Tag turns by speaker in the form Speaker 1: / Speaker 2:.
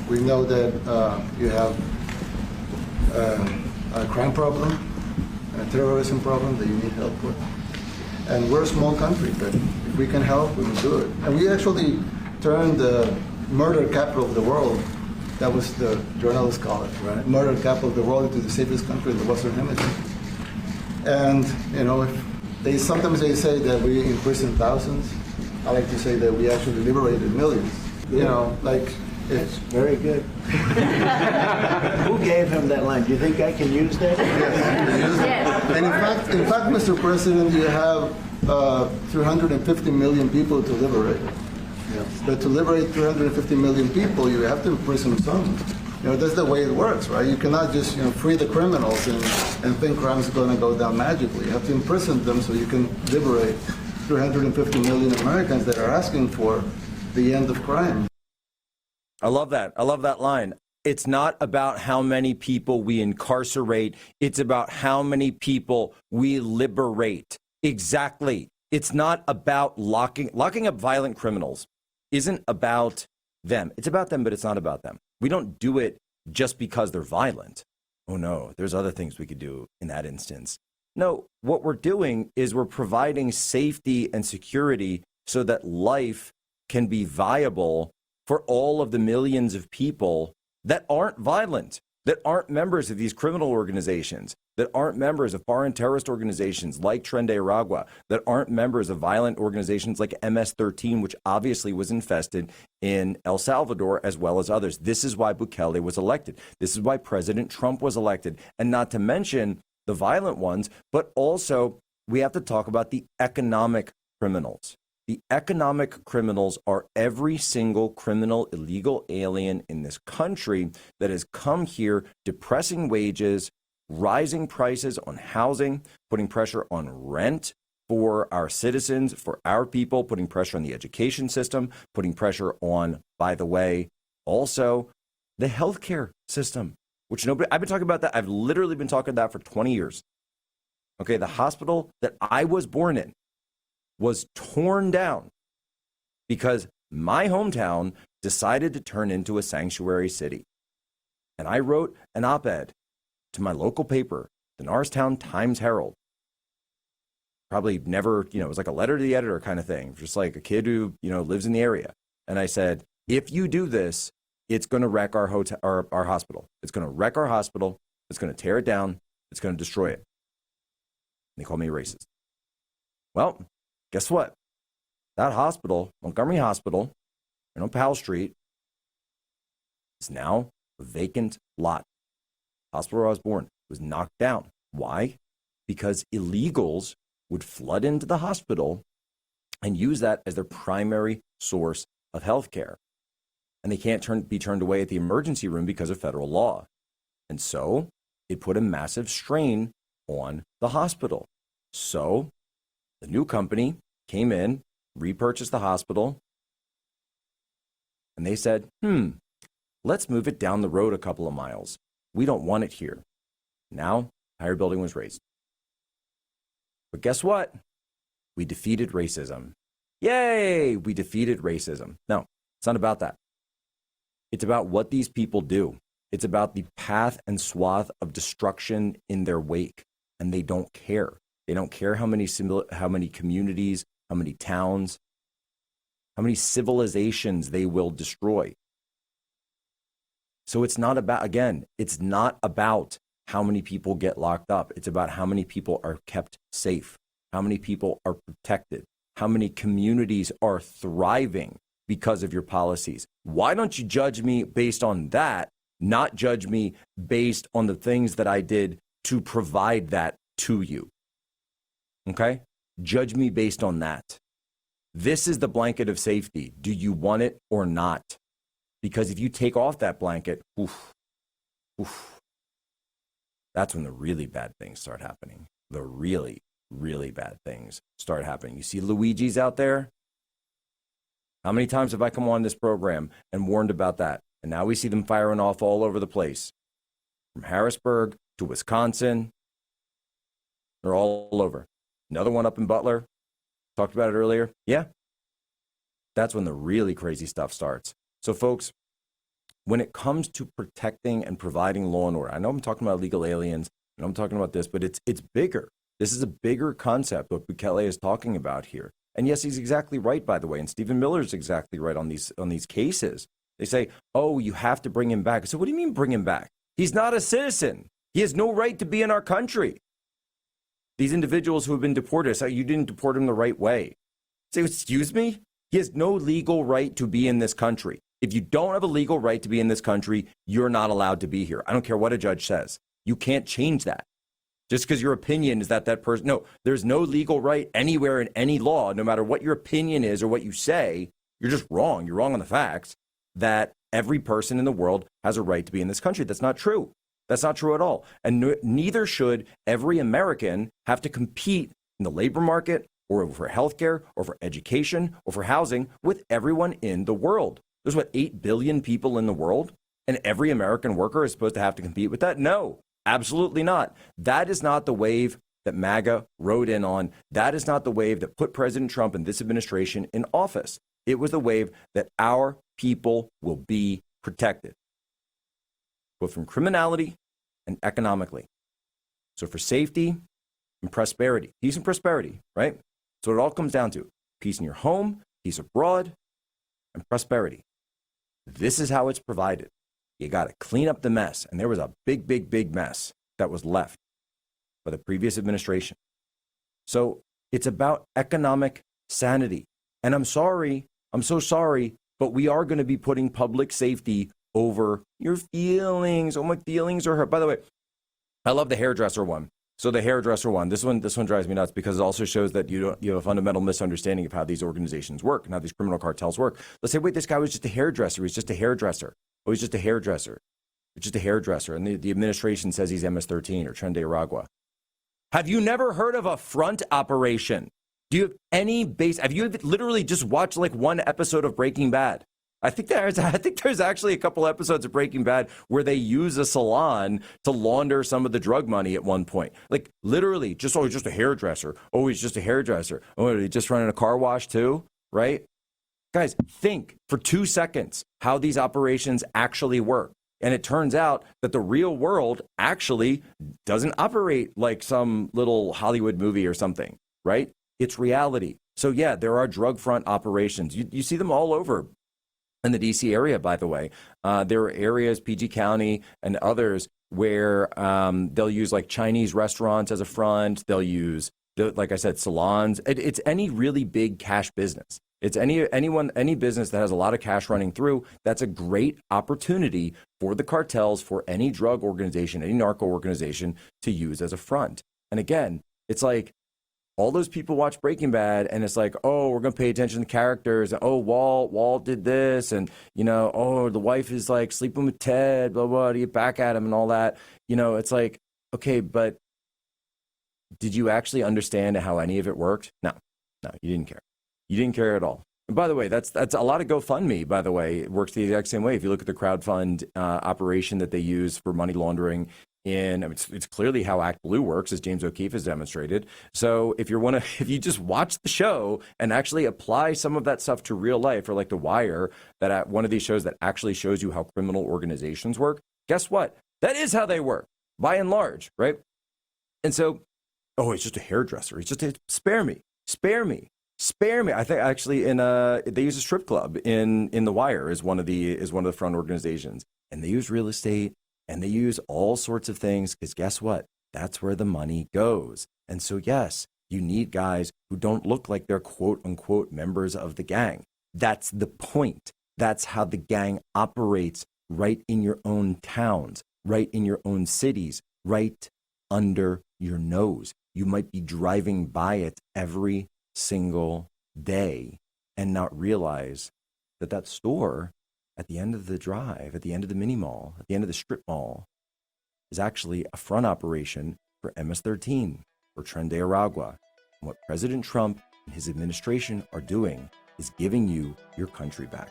Speaker 1: We know that you have a crime problem, a terrorism problem that you need help with. And we're a small country, but if we can help, we will do it. And we actually turned the murder capital of the world, that was the journalists call it, right? Murder capital of the world, into the safest country in the Western Hemisphere. And, you know, sometimes they say that we imprisoned thousands. I like to say that we actually liberated millions.
Speaker 2: Good.
Speaker 1: You know, like,
Speaker 2: It's very good. Who gave him that line? Do you think I can use that?
Speaker 1: Yes. And in fact, Mr. President, you have 350 million people to liberate. Yes. But to liberate 350 million people, you have to imprison some. You know, that's the way it works, right? You cannot just, free the criminals and think crime is going to go down magically. You have to imprison them so you can liberate 350 million Americans that are asking for the end of crime.
Speaker 3: I love that. I love that line. It's not about how many people we incarcerate. It's about how many people we liberate. Exactly. It's not about locking up violent criminals. Isn't about them. It's about them, but it's not about them. We don't do it just because they're violent. Oh no, there's other things we could do in that instance. No, what we're doing is we're providing safety and security so that life can be viable for all of the millions of people that aren't violent, that aren't members of these criminal organizations, that aren't members of foreign terrorist organizations like Tren de Aragua, that aren't members of violent organizations like MS-13, which obviously was infested in El Salvador as well as others. This is why Bukele was elected. This is why President Trump was elected. And not to mention the violent ones, but also we have to talk about the economic criminals. The economic criminals are every single criminal, illegal alien in this country that has come here depressing wages, rising prices on housing, putting pressure on rent for our citizens, for our people, putting pressure on the education system, putting pressure on, by the way, also the healthcare system, which nobody, I've been talking about that. I've literally been talking about that for 20 years. Okay, the hospital that I was born in was torn down because my hometown decided to turn into a sanctuary city. And I wrote an op-ed to my local paper, the Norristown Times-Herald. Probably never, it was like a letter to the editor kind of thing, just like a kid who, lives in the area. And I said, if you do this, it's going to wreck our hotel, our hospital. It's going to wreck our hospital. It's going to tear it down. It's going to destroy it. And they called me a racist. Well, guess what? That hospital, Montgomery Hospital, on Powell Street, is now a vacant lot. The hospital where I was born was knocked down. Why? Because illegals would flood into the hospital and use that as their primary source of health care. And they can't be turned away at the emergency room because of federal law. And so it put a massive strain on the hospital. So the new company came in, repurchased the hospital, and they said, let's move it down the road a couple of miles. We don't want it here. Now, higher building was raised. But guess what? We defeated racism. Yay! We defeated racism. No, it's not about that. It's about what these people do. It's about the path and swath of destruction in their wake. And they don't care. They don't care how many communities, how many towns, how many civilizations they will destroy. So it's not about, again, it's not about how many people get locked up. It's about how many people are kept safe, how many people are protected, how many communities are thriving because of your policies. Why don't you judge me based on that, not judge me based on the things that I did to provide that to you? Okay? Judge me based on that. This is the blanket of safety. Do you want it or not? Because if you take off that blanket, that's when the really bad things start happening. The really, really bad things start happening. You see Luigi's out there? How many times have I come on this program and warned about that? And now we see them firing off all over the place. From Harrisburg to Wisconsin. They're all over. Another one up in Butler. Talked about it earlier. Yeah. That's when the really crazy stuff starts. So folks, when it comes to protecting and providing law and order, I know I'm talking about illegal aliens, and I'm talking about this, but it's bigger. This is a bigger concept, what Bukele is talking about here. And yes, he's exactly right, by the way. And Stephen Miller is exactly right on these cases. They say, oh, you have to bring him back. So what do you mean bring him back? He's not a citizen. He has no right to be in our country. These individuals who have been deported, so you didn't deport him the right way. Say, excuse me? He has no legal right to be in this country. If you don't have a legal right to be in this country, you're not allowed to be here. I don't care what a judge says. You can't change that. Just because your opinion is that person, no, there's no legal right anywhere in any law, no matter what your opinion is or what you say, you're just wrong. You're wrong on the facts that every person in the world has a right to be in this country. That's not true. That's not true at all. And neither should every American have to compete in the labor market or for healthcare or for education or for housing with everyone in the world. There's 8 billion people in the world, and every American worker is supposed to have to compete with that? No, absolutely not. That is not the wave that MAGA rode in on. That is not the wave that put President Trump and this administration in office. It was the wave that our people will be protected, both from criminality and economically. So for safety and prosperity, peace and prosperity, right? So it all comes down to peace in your home, peace abroad, and prosperity. This is how it's provided. You got to clean up the mess. And there was a big, big, big mess that was left by the previous administration. So it's about economic sanity. And I'm so sorry, but we are going to be putting public safety over your feelings. Oh, my feelings are hurt. By the way, I love the hairdresser one. So the hairdresser one, this one drives me nuts because it also shows that you have a fundamental misunderstanding of how these organizations work and how these criminal cartels work. Let's say, wait, this guy was just a hairdresser. He's just a hairdresser. Oh, he's just a hairdresser. He's just a hairdresser. And the administration says he's MS-13 or Tren de Aragua. Have you never heard of a front operation? Do you have any base? Have you literally just watched one episode of Breaking Bad? I think there's actually a couple episodes of Breaking Bad where they use a salon to launder some of the drug money at one point. Literally, he's just a hairdresser. Oh, he's just a hairdresser. Oh, he's just running a car wash too, right? Guys, think for 2 seconds how these operations actually work. And it turns out that the real world actually doesn't operate like some little Hollywood movie or something, right? It's reality. So yeah, there are drug front operations. You see them all over in the DC area, by the way. There are areas, PG County and others, where they'll use Chinese restaurants as a front. They'll use, like I said, salons. It's any really big cash business. It's any business that has a lot of cash running through. That's a great opportunity for the cartels, for any drug organization, any narco organization to use as a front. And again, it's all those people watch Breaking Bad, and it's oh, we're going to pay attention to characters. And, oh, Walt did this. And, oh, the wife is sleeping with Ted, blah, blah, to get back at him and all that. It's okay, but did you actually understand how any of it worked? No, you didn't care. You didn't care at all. And by the way, that's a lot of GoFundMe, by the way. It works the exact same way. If you look at the crowdfund operation that they use for money laundering, it's clearly how Act Blue works, as James O'Keefe has demonstrated. So if you just watch the show and actually apply some of that stuff to real life, or The Wire, that at one of these shows that actually shows you how criminal organizations work, guess what? That is how they work, by and large, right? And so, oh, he's just a hairdresser. He's just spare me. I think actually they use a strip club in The Wire as one of the front organizations, and they use real estate. And they use all sorts of things because guess what? That's where the money goes. And so, yes, you need guys who don't look like they're quote unquote members of the gang. That's the point. That's how the gang operates right in your own towns, right in your own cities, right under your nose. You might be driving by it every single day and not realize that store at the end of the drive, at the end of the mini mall, at the end of the strip mall, is actually a front operation for MS-13 or Tren de Aragua. And what President Trump and his administration are doing is giving you your country back.